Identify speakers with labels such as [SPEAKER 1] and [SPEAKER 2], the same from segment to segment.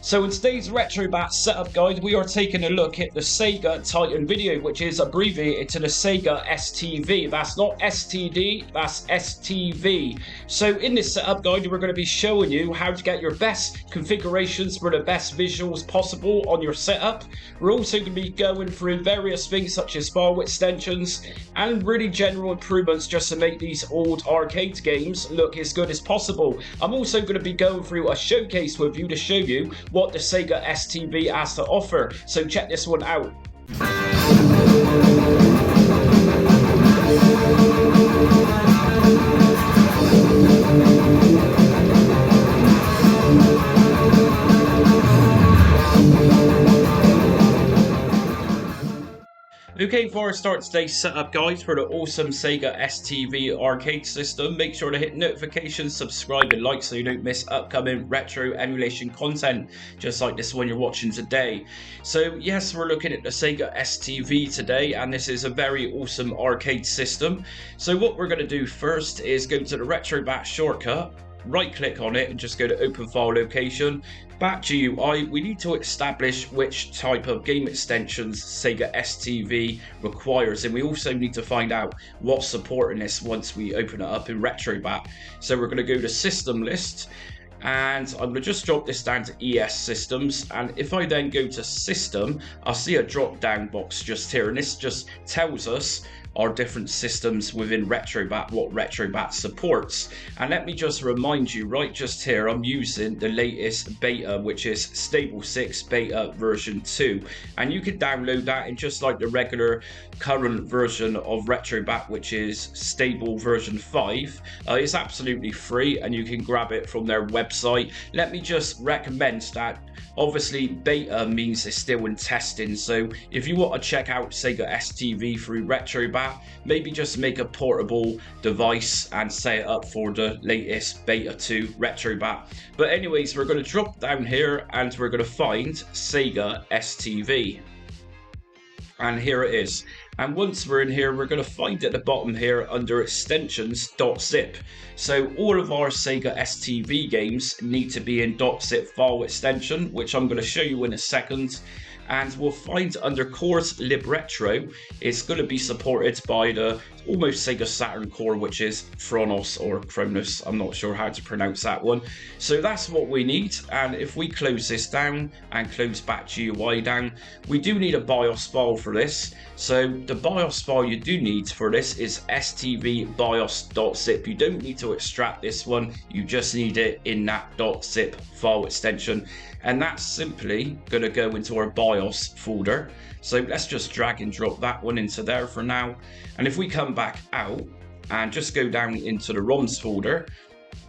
[SPEAKER 1] So in today's Retrobat setup guide, we are taking a look at the Sega Titan video, which is abbreviated to the Sega ST-V. That's not STD, that's ST-V. So in this setup guide, we're going to be showing you how to get your best configurations for the best visuals possible on your setup. We're also going to be going through various things such as file extensions and really general improvements just to make these old arcade games look as good as possible. I'm also going to be going through a showcase with you to show you what the Sega ST-V has to offer, so check this one out. Okay, before I start today's setup guide for the awesome Sega ST-V arcade system, make sure to hit notifications, subscribe and like so you don't miss upcoming retro emulation content, just like this one you're watching today. So yes, we're looking at the Sega ST-V today, and this is a very awesome arcade system. So what we're going to do first is go to the Retrobat shortcut, right click on it and just go to open file location, back GUI. We need to establish which type of game extensions Sega ST-V requires, and we also need to find out what's supporting this once we open it up in Retrobat. So we're going to go to system list, and I'm going to just drop this down to ES systems, and if I then go to system, I'll see a drop down box just here, and this just tells us our different systems within Retrobat, what Retrobat supports. And let me just remind you, right just here, I'm using the latest beta, which is Stable 6 Beta version 2, and you can download that in just like the regular current version of Retrobat, which is Stable version 5. It's absolutely free and you can grab it from their website. Let me just recommend that obviously beta means it's still in testing, so if you want to check out Sega ST-V through Retrobat, maybe just make a portable device and set it up for the latest beta 2 Retrobat. But anyways, we're going to drop down here and we're going to find Sega ST-V, and here it is. And once we're in here, we're going to find at the bottom here under extensions.zip. So all of our Sega ST-V games need to be in .zip file extension, which I'm going to show you in a second. And we'll find under Cores libretro, it's going to be supported by the almost Sega Saturn core, which is Chronos or Chronos. I'm not sure how to pronounce that one. So that's what we need. And if we close this down and close back GUI down, we do need a BIOS file for this. So the BIOS file you do need for this is stvbios.zip. You don't need to extract this one, you just need it in that .zip file extension. And that's simply going to go into our BIOS folder. So let's just drag and drop that one into there for now. And if we come back out and just go down into the ROMs folder,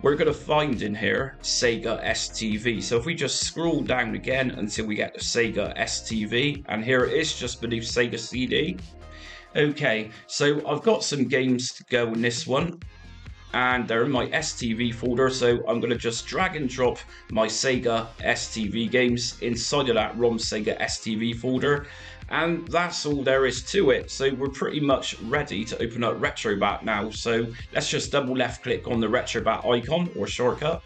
[SPEAKER 1] we're going to find in here Sega ST-V. So if we just scroll down again until we get to Sega ST-V, and here it is just beneath Sega CD. Okay, so I've got some games to go in this one, and they're in my ST-V folder, so I'm going to just drag and drop my Sega ST-V games inside of that ROM Sega ST-V folder, and that's all there is to it. So we're pretty much ready to open up Retrobat now. So let's just double left click on the Retrobat icon or shortcut.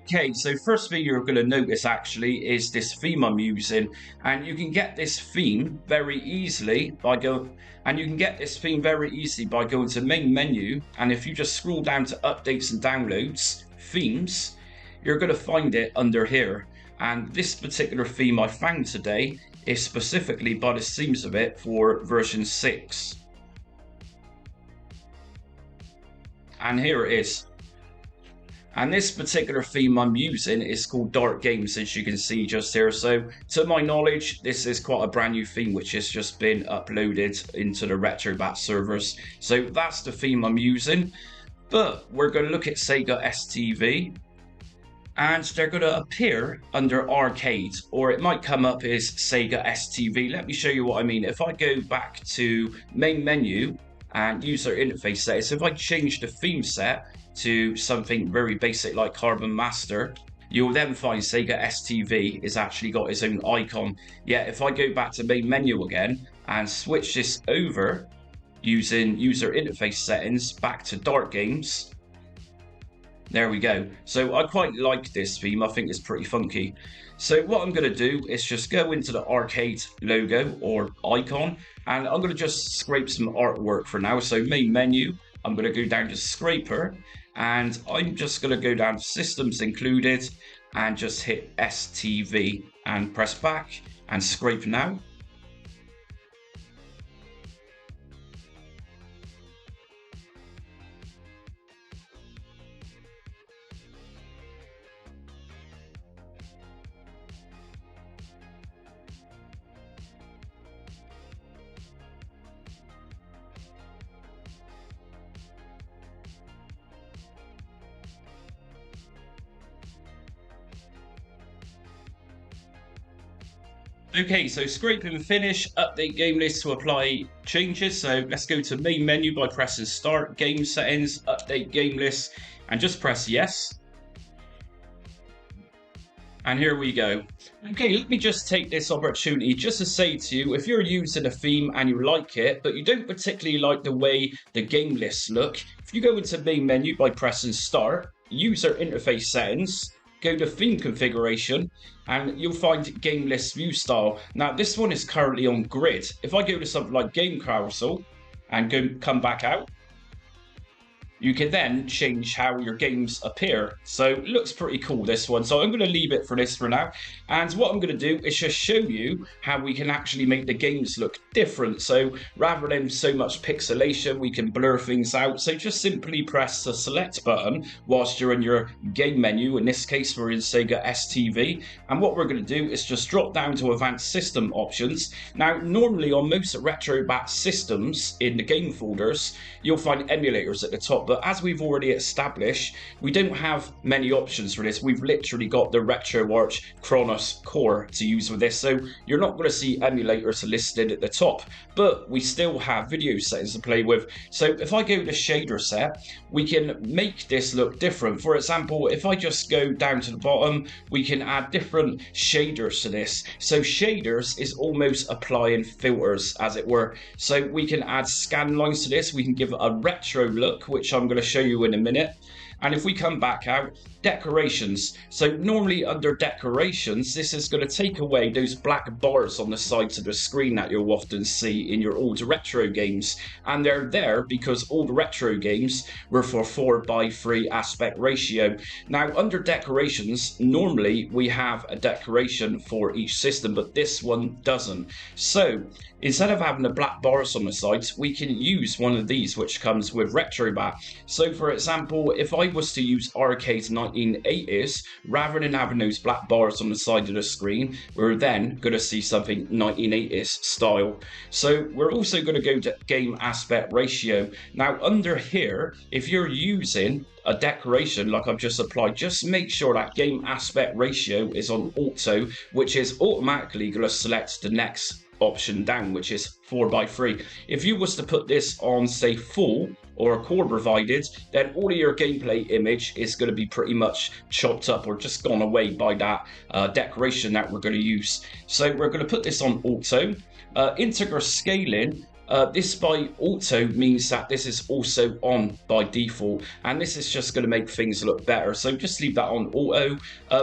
[SPEAKER 1] Okay, so first thing you're going to notice actually is this theme I'm using, and you can get this theme very easily by going to main menu, and if you just scroll down to updates and downloads, themes, you're going to find it under here. And this particular theme I found today is specifically, by the seams of it, for version 6. And here it is. And this particular theme I'm using is called Dark Games, as you can see just here. So to my knowledge, this is quite a brand new theme which has just been uploaded into the Retrobat servers. So that's the theme I'm using. But we're going to look at Sega ST-V, and they're going to appear under Arcade, or it might come up as Sega ST-V. Let me show you what I mean. If I go back to main menu and user interface settings, if I change the theme set to something very basic like Carbon Master, you'll then find Sega ST-V is actually got its own icon. Yet if I go back to main menu again and switch this over using user interface settings back to Dark Games, there we go. So I quite like this theme. I think it's pretty funky. So what I'm going to do is just go into the arcade logo or icon, and I'm going to just scrape some artwork for now. So main menu, I'm going to go down to scraper, and I'm just going to go down to systems included and just hit ST-V and press back and scrape now. Okay, so scraping and finish, update game list to apply changes. So let's go to main menu by pressing start, game settings, update game list, and just press yes. And here we go. Okay, let me just take this opportunity just to say to you, if you're using a theme and you like it, but you don't particularly like the way the game lists look, if you go into main menu by pressing start, user interface settings, go to theme configuration, and you'll find game list view style. Now this one is currently on grid. If I go to something like game carousel and come back out, you can then change how your games appear. So it looks pretty cool, this one. So I'm going to leave it for this for now. And what I'm going to do is just show you how we can actually make the games look different. So rather than so much pixelation, we can blur things out. So just simply press the select button whilst you're in your game menu. In this case, we're in Sega ST-V. And what we're going to do is just drop down to advanced system options. Now, normally on most Retrobat systems in the game folders, you'll find emulators at the top. But as we've already established, we don't have many options for this. We've literally got the RetroArch Kronos core to use with this. So you're not going to see emulators listed at the top, but we still have video settings to play with. So if I go to shader set, we can make this look different. For example, if I just go down to the bottom, we can add different shaders to this. So shaders is almost applying filters, as it were. So we can add scan lines to this. We can give it a retro look, which I'm going to show you in a minute. And if we come back out, decorations. So normally under decorations, this is going to take away those black bars on the sides of the screen that you'll often see in your old retro games. And they're there because old retro games were for 4:3 aspect ratio. Now under decorations, normally we have a decoration for each system, but this one doesn't. So instead of having the black bars on the sides, we can use one of these which comes with Retrobat. So for example, if I was to use Arcade 1980s, rather than having those black bars on the side of the screen, we're then going to see something 1980s style. So we're also going to go to game aspect ratio. Now under here, if you're using a decoration like I've just applied, just make sure that game aspect ratio is on auto, which is automatically going to select the next option down, which is 4:3. If you was to put this on, say, full or a core provided, then all of your gameplay image is going to be pretty much chopped up or just gone away by that decoration that we're going to use. So we're going to put this on auto. Integer scaling. This by auto means that this is also on by default, and this is just going to make things look better. So just leave that on auto.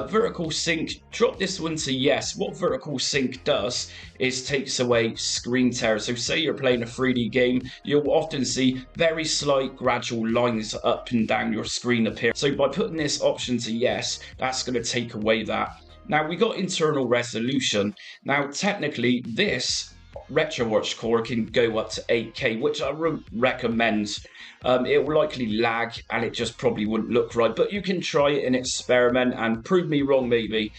[SPEAKER 1] Vertical sync, drop this one to yes. What vertical sync does is takes away screen tear. So say you're playing a 3D game, you'll often see very slight gradual lines up and down your screen appear. So by putting this option to yes, that's going to take away that. Now we got internal resolution. Now technically this RetroArch core can go up to 8K, which I wouldn't recommend. It will likely lag and it just probably wouldn't look right, but you can try it and experiment and prove me wrong maybe.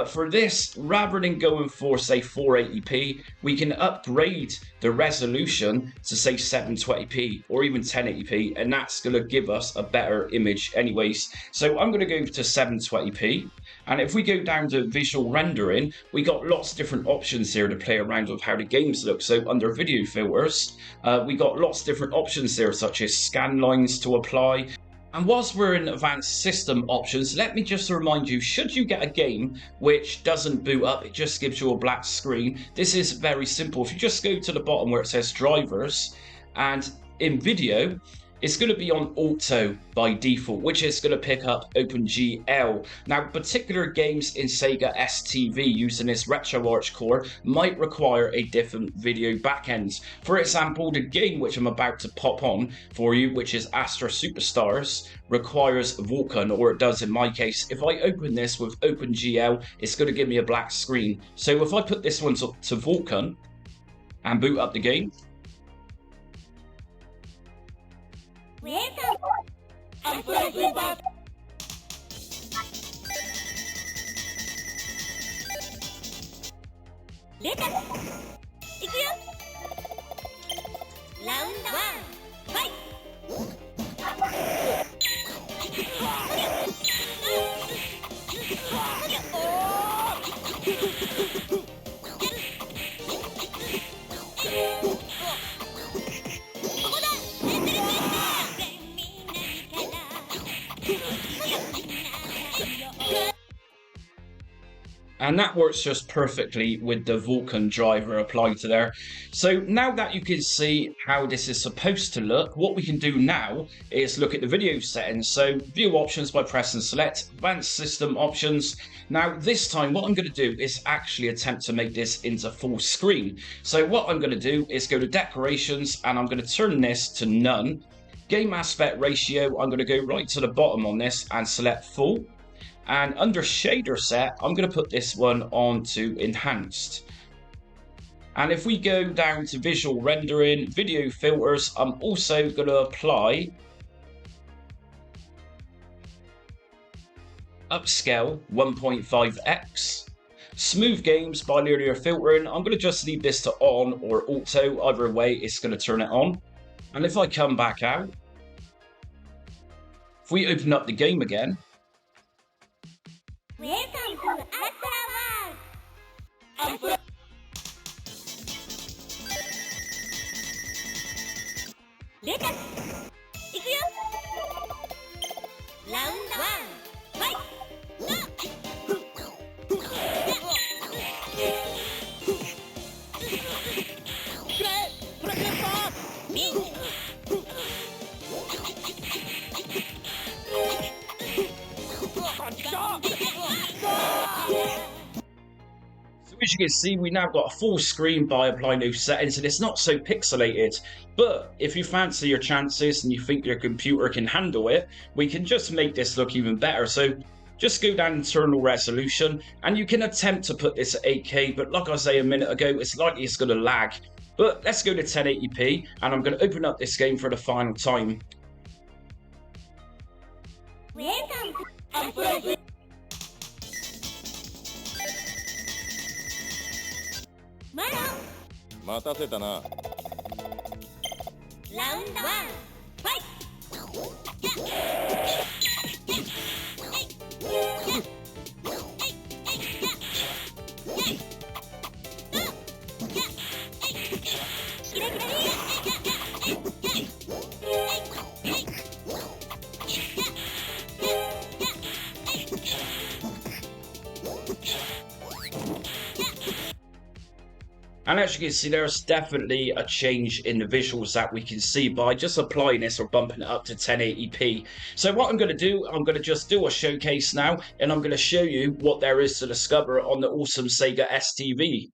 [SPEAKER 1] For this, rather than going for say 480p, we can upgrade the resolution to say 720p or even 1080p, and that's going to give us a better image anyways. So I'm going to go to 720p. And if we go down to visual rendering, we got lots of different options here to play around with how the games look. So under video filters, we got lots of different options there, such as scan lines to apply. And whilst we're in advanced system options, let me just remind you, should you get a game which doesn't boot up, it just gives you a black screen, this is very simple. If you just go to the bottom where it says drivers, and in video, it's going to be on auto by default, which is going to pick up OpenGL. Now, particular games in Sega ST-V using this RetroArch core might require a different video backend. For example, the game which I'm about to pop on for you, which is Astra Superstars, requires Vulkan, or it does in my case. If I open this with OpenGL, it's going to give me a black screen. So if I put this one to Vulkan and boot up the game, and that works just perfectly with the Vulkan driver applied to there. So now that you can see how this is supposed to look, what we can do now is look at the video settings. So view options by pressing select, advanced system options. Now this time what I'm going to do is actually attempt to make this into full screen. So what I'm going to do is go to decorations and I'm going to turn this to none. Game aspect ratio, I'm going to go right to the bottom on this and select full. And under shader set, I'm going to put this one on to enhanced. And if we go down to visual rendering, video filters, I'm also going to apply upscale 1.5x. Smooth games by linear filtering, I'm going to just leave this to on or auto, either way it's going to turn it on. And if I come back out, if we open up the game again, so as you can see, we now got a full screen by applying those settings, and it's not so pixelated. But if you fancy your chances and you think your computer can handle it, we can just make this look even better. So just go down internal resolution, and you can attempt to put this at 8K, but like I say a minute ago, it's likely it's going to lag. But let's go to 1080p, and I'm going to open up this game for the final time. And as you can see, there's definitely a change in the visuals that we can see by just applying this or bumping it up to 1080p. So what I'm going to do, I'm going to just do a showcase now, and I'm going to show you what there is to discover on the awesome Sega ST-V.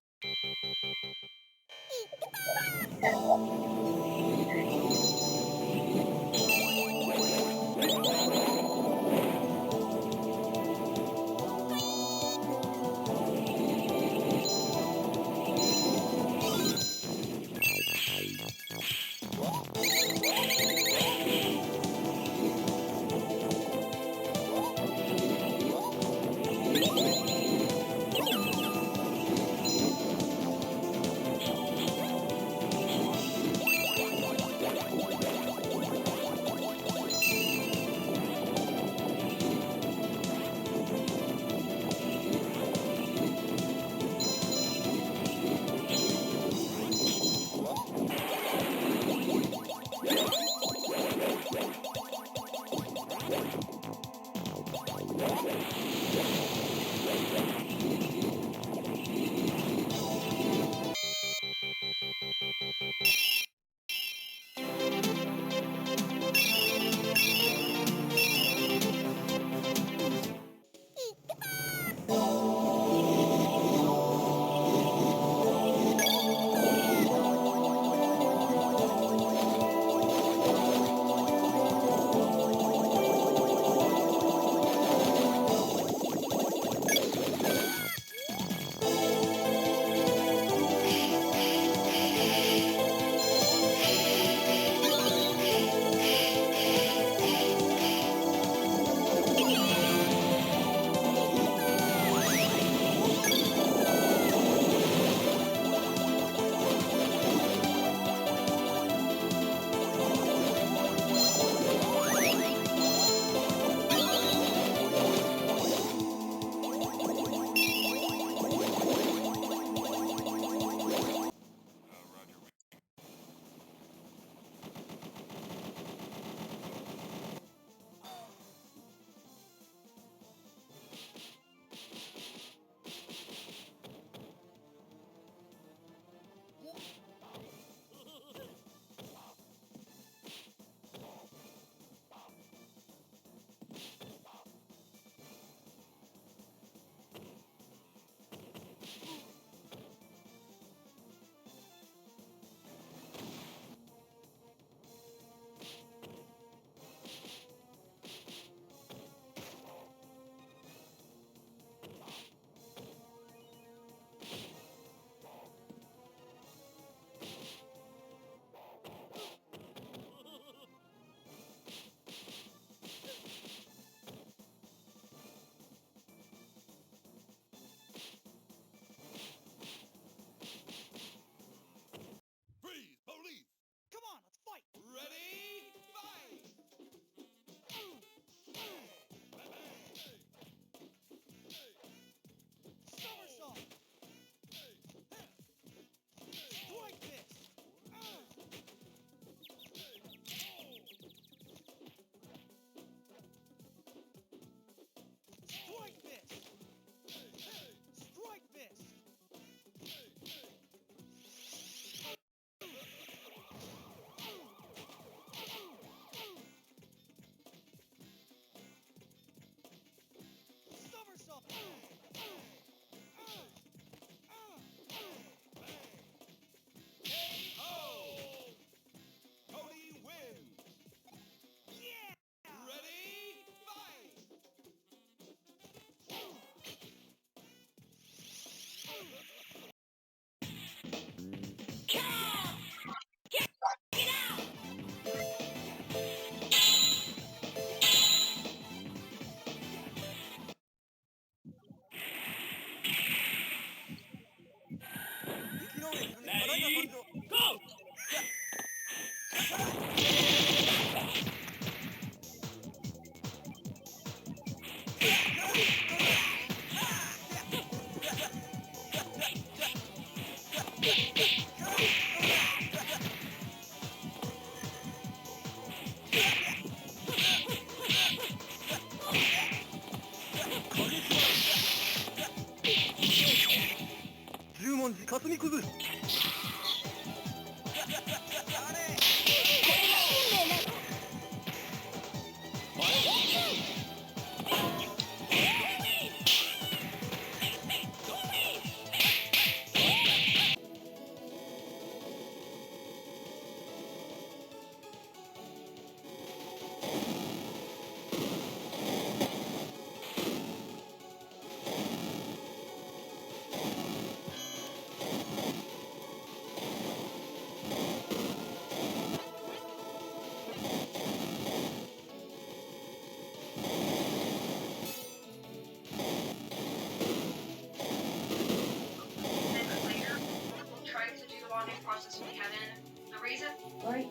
[SPEAKER 2] Right?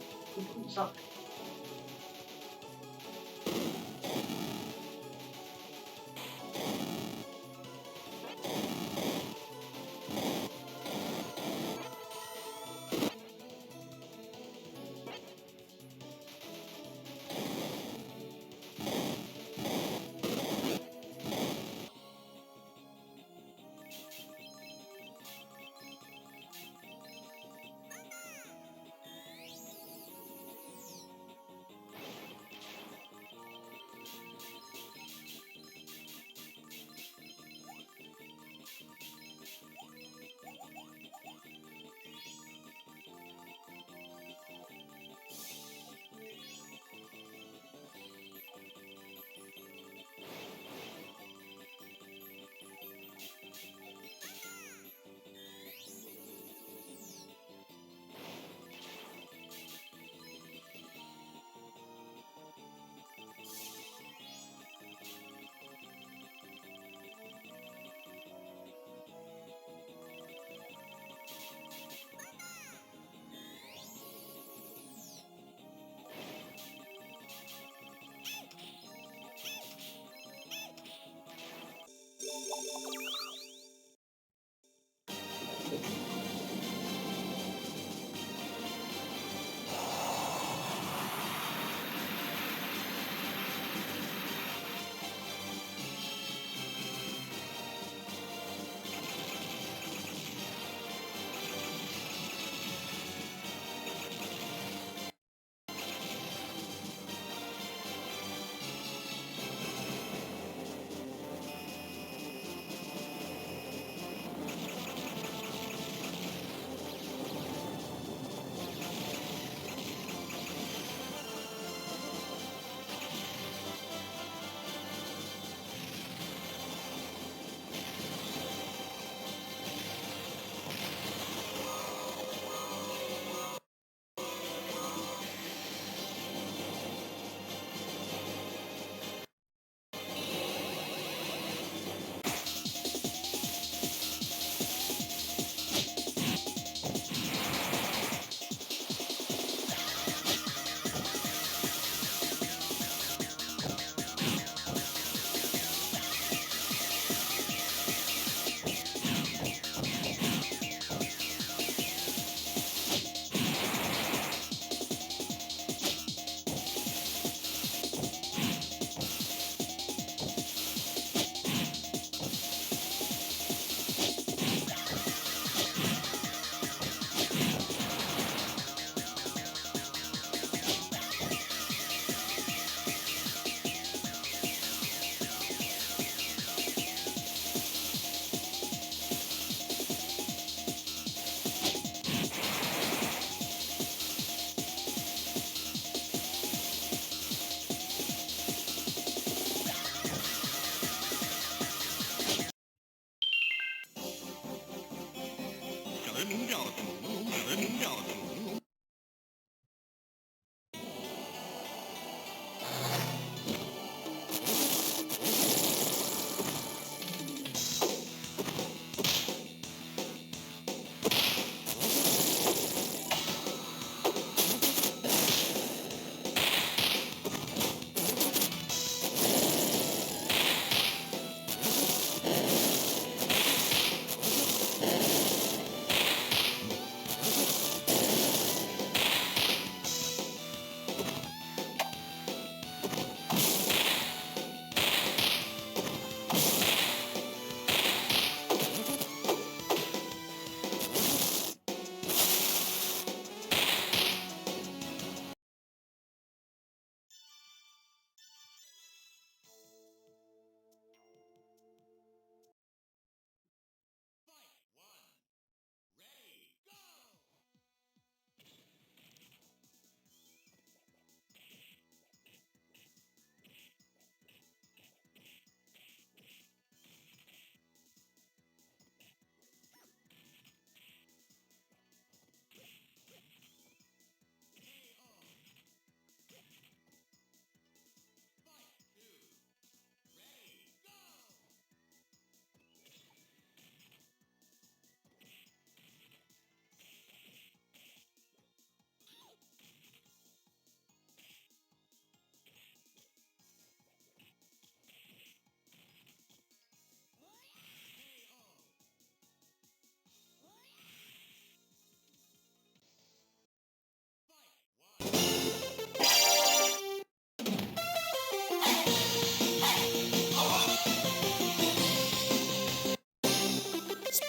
[SPEAKER 2] Suck.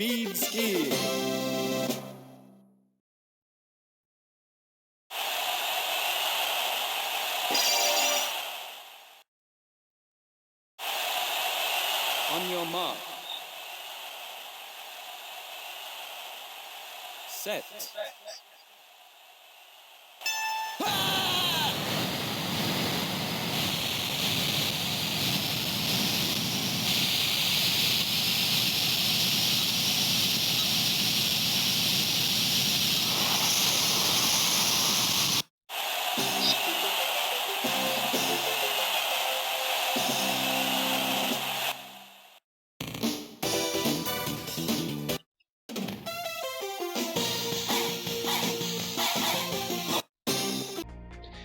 [SPEAKER 2] Speed skiing. On your mark. Set.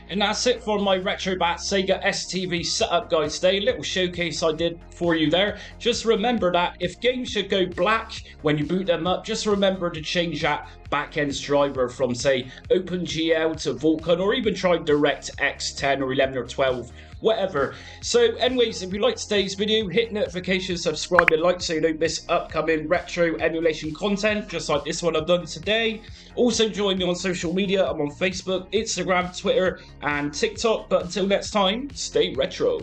[SPEAKER 1] And that's it for my Retrobat Sega ST-V setup guide today. Little showcase I did for you there. Just remember that if games should go black when you boot them up, just remember to change that backend driver from, say, OpenGL to Vulkan, or even try DirectX 10 or 11 or 12, whatever. So anyways, if you liked today's video, hit notifications, subscribe and like so you don't miss upcoming retro emulation content just like this one I've done today. Also join me on social media. I'm on Facebook, Instagram, Twitter and TikTok. But until next time, stay retro.